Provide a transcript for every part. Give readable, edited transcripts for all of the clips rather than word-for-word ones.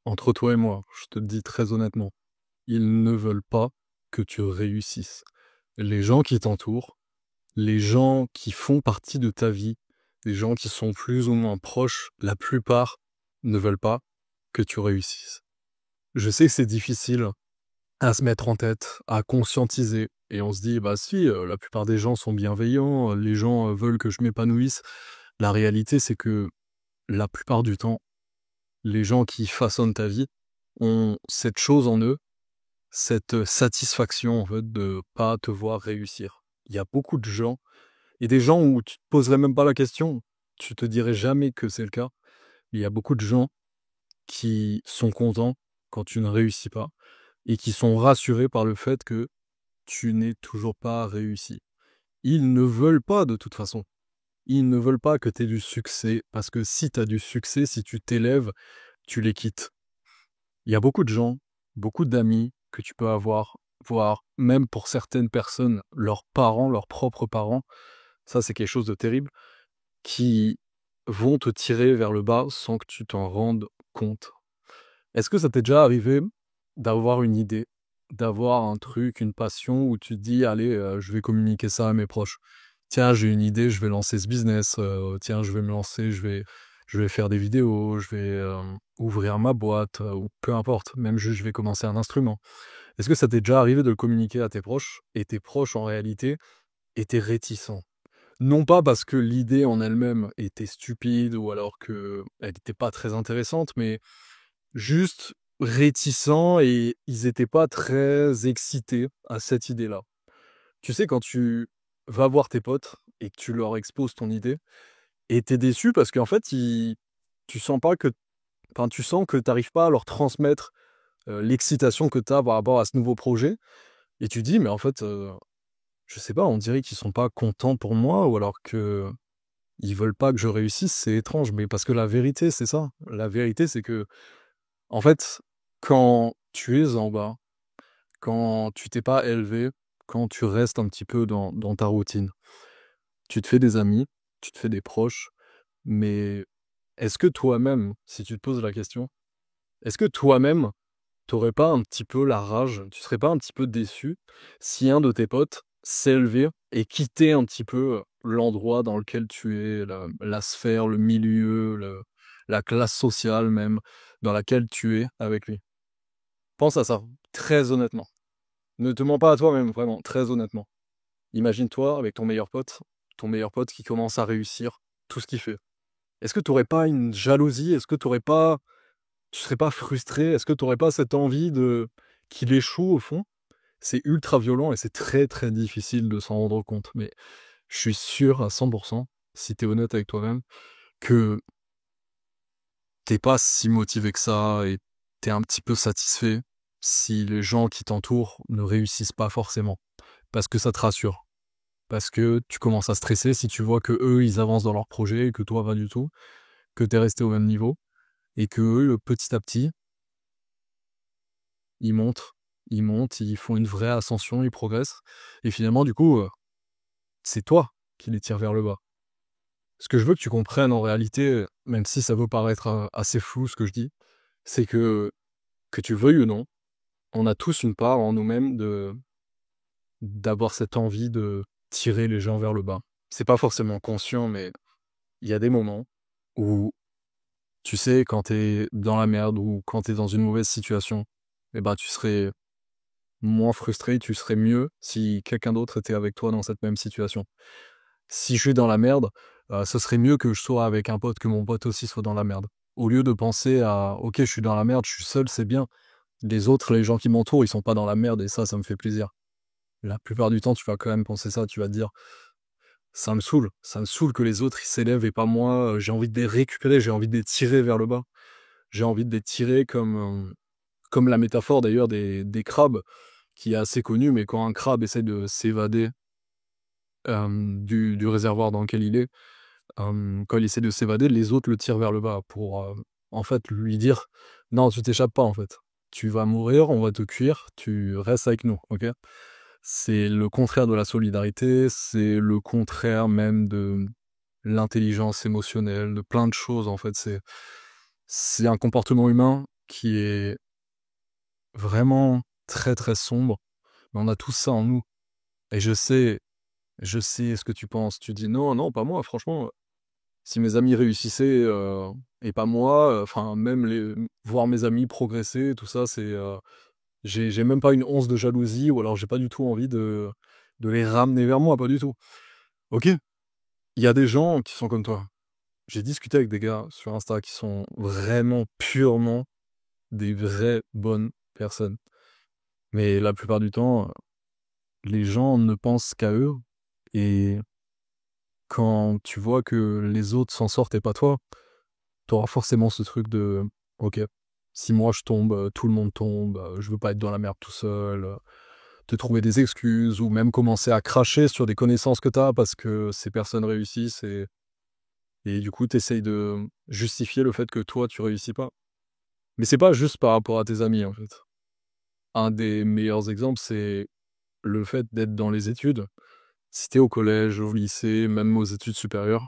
Entre toi et moi, je te le dis très honnêtement, ils ne veulent pas que tu réussisses. Les gens qui t'entourent, les gens qui font partie de ta vie, les gens qui sont plus ou moins proches, la plupart ne veulent pas que tu réussisses. Je sais que c'est difficile à se mettre en tête, à conscientiser, et on se dit, bah si, la plupart des gens sont bienveillants, les gens veulent que je m'épanouisse. La réalité, c'est que la plupart du temps, les gens qui façonnent ta vie ont cette chose en eux, cette satisfaction en fait de pas te voir réussir. Il y a beaucoup de gens et des gens où tu te poserais même pas la question, tu te dirais jamais que c'est le cas. Il y a beaucoup de gens qui sont contents quand tu ne réussis pas et qui sont rassurés par le fait que tu n'es toujours pas réussi. Ils ne veulent pas de toute façon. Ils ne veulent pas que tu aies du succès parce que si tu as du succès, si tu t'élèves, tu les quittes. Il y a beaucoup de gens, beaucoup d'amis que tu peux avoir, voire même pour certaines personnes, leurs parents, leurs propres parents, ça c'est quelque chose de terrible, qui vont te tirer vers le bas sans que tu t'en rendes compte. Est-ce que ça t'est déjà arrivé d'avoir une idée, d'avoir un truc, une passion où tu te dis, allez, je vais communiquer ça à mes proches. Tiens, j'ai une idée, je vais lancer ce business. Tiens, je vais me lancer, je vais faire des vidéos, je vais ouvrir ma boîte, ou peu importe. Même juste, je vais commencer un instrument. Est-ce que ça t'est déjà arrivé de le communiquer à tes proches et tes proches, en réalité, étaient réticents? Non pas parce que l'idée en elle-même était stupide ou alors que elle n'était pas très intéressante, mais juste réticents et ils étaient pas très excités à cette idée-là. Tu sais, quand tu vas voir tes potes et que tu leur exposes ton idée et tu déçu parce qu'en fait, tu sens pas que enfin, tu sens que tu arrives pas à leur transmettre, l'excitation que tu as par rapport à ce nouveau projet et tu dis: «Mais en fait, je sais pas, on dirait qu'ils sont pas contents pour moi ou alors qu'ils veulent pas que je réussisse, c'est étrange». Mais parce que la vérité, c'est ça. La vérité, c'est que en fait, quand tu es en bas, quand tu t'es pas élevé, quand tu restes un petit peu dans ta routine, tu te fais des amis, tu te fais des proches, mais est-ce que toi-même, si tu te poses la question, est-ce que toi-même, t'aurais pas un petit peu la rage, tu serais pas un petit peu déçu si un de tes potes s'élevait et quittait un petit peu l'endroit dans lequel tu es, la sphère, le milieu, la classe sociale même, dans laquelle tu es avec lui? Pense à ça, très honnêtement. Ne te mens pas à toi-même, vraiment, très honnêtement. Imagine-toi avec ton meilleur pote qui commence à réussir tout ce qu'il fait. Est-ce que tu aurais pas une jalousie? Est-ce que tu serais pas frustré? Est-ce que tu aurais pas cette envie de qu'il échoue au fond? C'est ultra violent et c'est très, très difficile de s'en rendre compte. Mais je suis sûr à 100 si tu es honnête avec toi-même, que tu pas si motivé que ça et tu es un petit peu satisfait si les gens qui t'entourent ne réussissent pas forcément. Parce que ça te rassure. Parce que tu commences à stresser si tu vois que eux ils avancent dans leur projet et que toi pas du tout, que tu es resté au même niveau et que eux petit à petit, ils montent, ils montent, ils font une vraie ascension, ils progressent et finalement du coup, c'est toi qui les tires vers le bas. Ce que je veux que tu comprennes en réalité, même si ça peut paraître, assez flou ce que je dis, c'est que tu veuilles ou non, on a tous une part en nous-mêmes de d'avoir cette envie de tirer les gens vers le bas. C'est pas forcément conscient, mais il y a des moments où tu sais, quand t'es dans la merde ou quand t'es dans une mauvaise situation, eh ben, tu serais moins frustré, tu serais mieux si quelqu'un d'autre était avec toi dans cette même situation. Si je suis dans la merde, ce serait mieux que je sois avec un pote, que mon pote aussi soit dans la merde. Au lieu de penser à: «OK, je suis dans la merde, je suis seul, c'est bien. Les autres, les gens qui m'entourent, ils sont pas dans la merde et ça me fait plaisir». La plupart du temps, tu vas quand même penser ça, tu vas te dire: ça me saoule que les autres, ils s'élèvent et pas moi, j'ai envie de les récupérer, j'ai envie de les tirer vers le bas». J'ai envie de les tirer comme la métaphore d'ailleurs des crabes, qui est assez connue, mais quand un crabe essaie de s'évader, du réservoir dans lequel il est, quand il essaie de s'évader, les autres le tirent vers le bas pour, en fait, lui dire: «Non, tu t'échappes pas, en fait. Tu vas mourir, on va te cuire, tu restes avec nous, OK?» C'est le contraire de la solidarité, c'est le contraire même de l'intelligence émotionnelle, de plein de choses, en fait. C'est un comportement humain qui est vraiment très, très sombre, mais on a tous ça en nous et je sais ce que tu penses. Tu dis: «Non, non, pas moi, franchement, si mes amis réussissaient, et pas moi, enfin même voir mes amis progresser, tout ça, j'ai même pas une once de jalousie ou alors j'ai pas du tout envie de les ramener vers moi, pas du tout». OK, il y a des gens qui sont comme toi. J'ai discuté avec des gars sur Insta qui sont vraiment purement des vraies bonnes personnes. Mais la plupart du temps, les gens ne pensent qu'à eux et quand tu vois que les autres s'en sortent et pas toi, tu auras forcément ce truc de: «OK, si moi je tombe, tout le monde tombe, je veux pas être dans la merde tout seul», te trouver des excuses ou même commencer à cracher sur des connaissances que tu as parce que ces personnes réussissent et du coup tu essayes de justifier le fait que toi tu réussis pas. Mais c'est pas juste par rapport à tes amis, en fait. Un des meilleurs exemples, c'est le fait d'être dans les études. Si tu es au collège, au lycée, même aux études supérieures,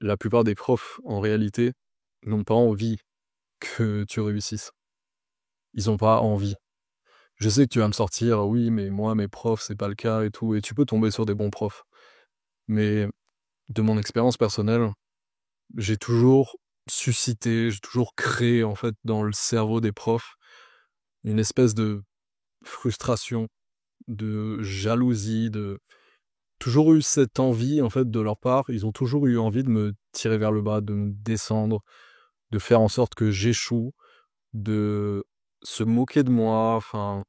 la plupart des profs, en réalité, n'ont pas envie que tu réussisses. Ils ont pas envie. Je sais que tu vas me sortir: «Oui, mais moi, mes profs, c'est pas le cas et tout» et tu peux tomber sur des bons profs. Mais de mon expérience personnelle, j'ai toujours suscité, j'ai toujours créé, en fait, dans le cerveau des profs, une espèce de frustration, de jalousie, de toujours eu cette envie, en fait, de leur part. Ils ont toujours eu envie de me tirer vers le bas, de me descendre, de faire en sorte que j'échoue, de se moquer de moi. Enfin,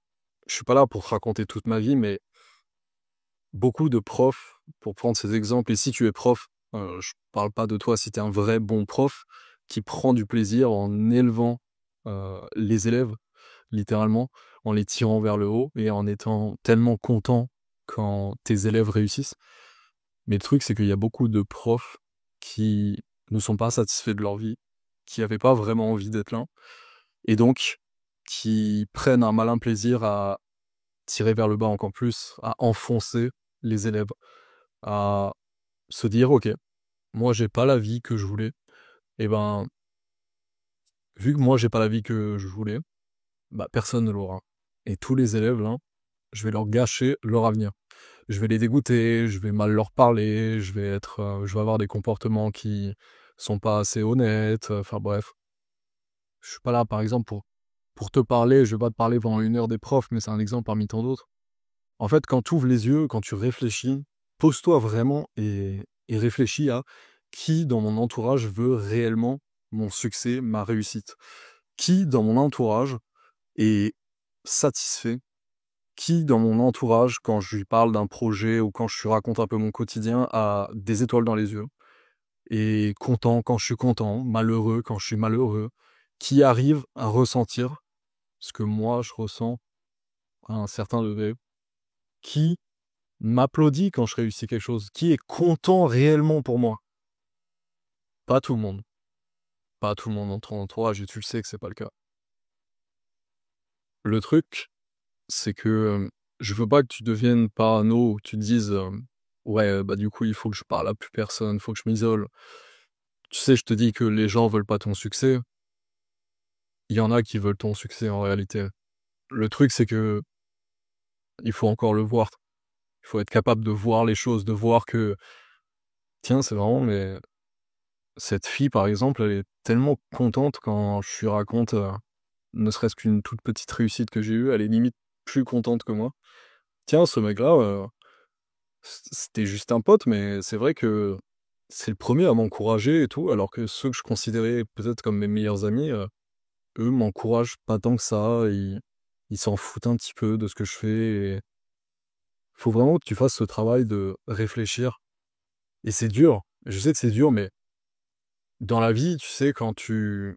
je suis pas là pour te raconter toute ma vie, mais beaucoup de profs, pour prendre ces exemples, et si tu es prof, je parle pas de toi, si tu es un vrai bon prof qui prend du plaisir en élevant, les élèves, littéralement, en les tirant vers le haut et en étant tellement content quand tes élèves réussissent. Mais le truc, c'est qu'il y a beaucoup de profs qui ne sont pas satisfaits de leur vie, qui avaient pas vraiment envie d'être là et donc qui prennent un malin plaisir à tirer vers le bas encore plus, à enfoncer les élèves, à se dire: «OK, moi j'ai pas la vie que je voulais et ben, vu que moi j'ai pas la vie que je voulais, bah, personne ne l'aura et tous les élèves là, je vais leur gâcher leur avenir». Je vais les dégoûter, je vais mal leur parler, je vais avoir des comportements qui sont pas assez honnêtes, enfin bref. Je suis pas là, par exemple, pour te parler, je vais pas te parler pendant 1 heure des profs, mais c'est un exemple parmi tant d'autres. En fait, quand tu ouvres les yeux, quand tu réfléchis, pose-toi vraiment et réfléchis à qui dans mon entourage veut réellement mon succès, ma réussite. Qui dans mon entourage est satisfait. Qui dans mon entourage, quand je lui parle d'un projet ou quand je lui raconte un peu mon quotidien, a des étoiles dans les yeux, et content quand je suis content, malheureux quand je suis malheureux, qui arrive à ressentir ce que moi je ressens à un certain degré, qui m'applaudit quand je réussis quelque chose, qui est content réellement pour moi. Pas tout le monde. Pas tout le monde dans ton entourage et tu le sais que c'est pas le cas. Le truc, c'est que, je veux pas que tu deviennes parano ou que tu te dises, «Ouais, bah, du coup, il faut que je parle à plus personne, faut que je m'isole». Tu sais, je te dis que les gens veulent pas ton succès. Il y en a qui veulent ton succès en réalité. Le truc, c'est que il faut encore le voir. Il faut être capable de voir les choses, de voir que: «Tiens, c'est marrant, mais cette fille, par exemple, elle est tellement contente quand je lui raconte, ne serait-ce qu'une toute petite réussite que j'ai eue, elle est limite plus contente que moi. Tiens, ce mec-là, c'était juste un pote, mais c'est vrai que c'est le premier à m'encourager et tout», alors que ceux que je considérais peut-être comme mes meilleurs amis, eux m'encouragent pas tant que ça, ils s'en foutent un petit peu de ce que je fais et faut vraiment que tu fasses ce travail de réfléchir et c'est dur. Je sais que c'est dur, mais dans la vie, tu sais, quand tu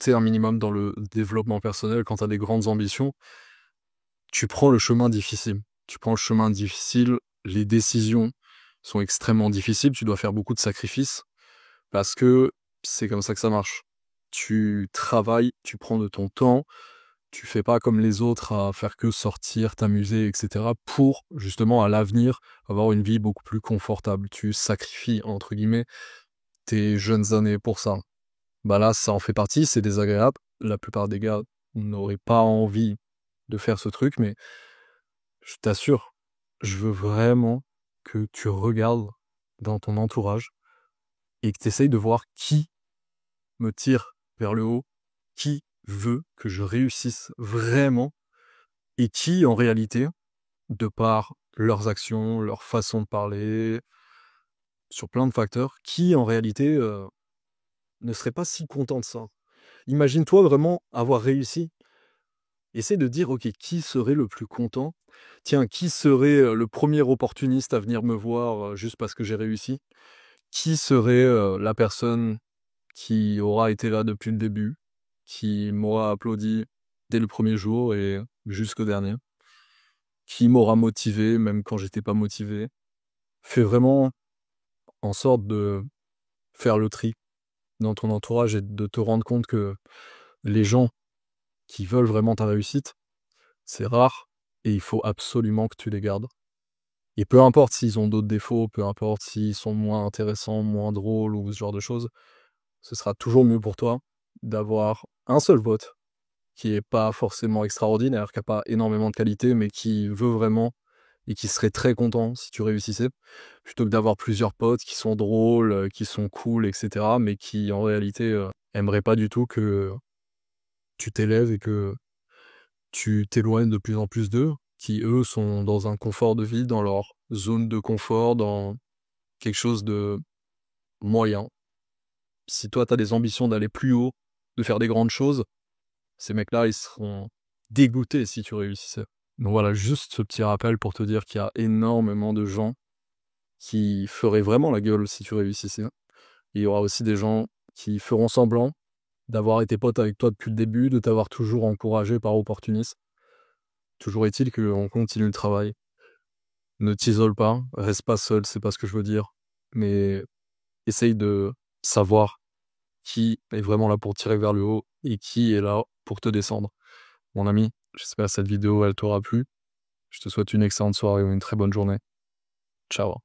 es un minimum dans le développement personnel, quand tu as des grandes ambitions, tu prends le chemin difficile. Tu prends le chemin difficile, les décisions sont extrêmement difficiles, tu dois faire beaucoup de sacrifices parce que c'est comme ça que ça marche. Tu travailles, tu prends de ton temps, tu fais pas comme les autres à faire que sortir, t'amuser, et cetera, pour justement à l'avenir avoir une vie beaucoup plus confortable. Tu «sacrifies» entre guillemets tes jeunes années pour ça. bah là, ça en fait partie, c'est désagréable. La plupart des gars n'auraient pas envie de faire ce truc, mais je t'assure, je veux vraiment que tu regardes dans ton entourage et que tu essayes de voir qui me tire vers le haut, qui veut que je réussisse vraiment et qui, en réalité, de par leurs actions, leur façon de parler, sur plein de facteurs, qui, en réalité, ne serait pas si content de ça. Imagine-toi vraiment avoir réussi. Essaie de dire, OK, qui serait le plus content? Tiens, qui serait, le premier opportuniste à venir me voir, juste parce que j'ai réussi? Qui serait, la personne qui aura été là depuis le début, qui m'aura applaudi dès le premier jour et jusqu'au dernier? Qui m'aura motivé même quand j'étais pas motivé? Fais vraiment en sorte de faire le tri dans ton entourage et de te rendre compte que les gens qui veulent vraiment ta réussite, c'est rare et il faut absolument que tu les gardes. Et peu importe s'ils ont d'autres défauts, peu importe s'ils sont moins intéressants, moins drôles ou ce genre de choses, ce sera toujours mieux pour toi d'avoir un seul pote qui est pas forcément extraordinaire, qui a pas énormément de qualité, mais qui veut vraiment et qui serait très content si tu réussissais, plutôt que d'avoir plusieurs potes qui sont drôles, qui sont cool et cetera, mais qui en réalité, aimeraient pas du tout que tu t'élèves et que tu t'éloignes de plus en plus d'eux, qui eux sont dans un confort de vie, dans leur zone de confort, dans quelque chose de moyen. Si toi, tu as des ambitions d'aller plus haut, de faire des grandes choses, ces mecs-là, ils seront dégoûtés si tu réussissais. Donc voilà, juste ce petit rappel pour te dire qu'il y a énormément de gens qui feraient vraiment la gueule si tu réussissais. Il y aura aussi des gens qui feront semblant d'avoir été potes avec toi depuis le début, de t'avoir toujours encouragé par opportunisme. Toujours est-il qu'on continue le travail. Ne t'isole pas, reste pas seul, c'est pas ce que je veux dire. Mais essaye de savoir qui est vraiment là pour tirer vers le haut et qui est là pour te descendre. Mon ami, j'espère que cette vidéo, elle t'aura plu. Je te souhaite une excellente soirée ou une très bonne journée. Ciao.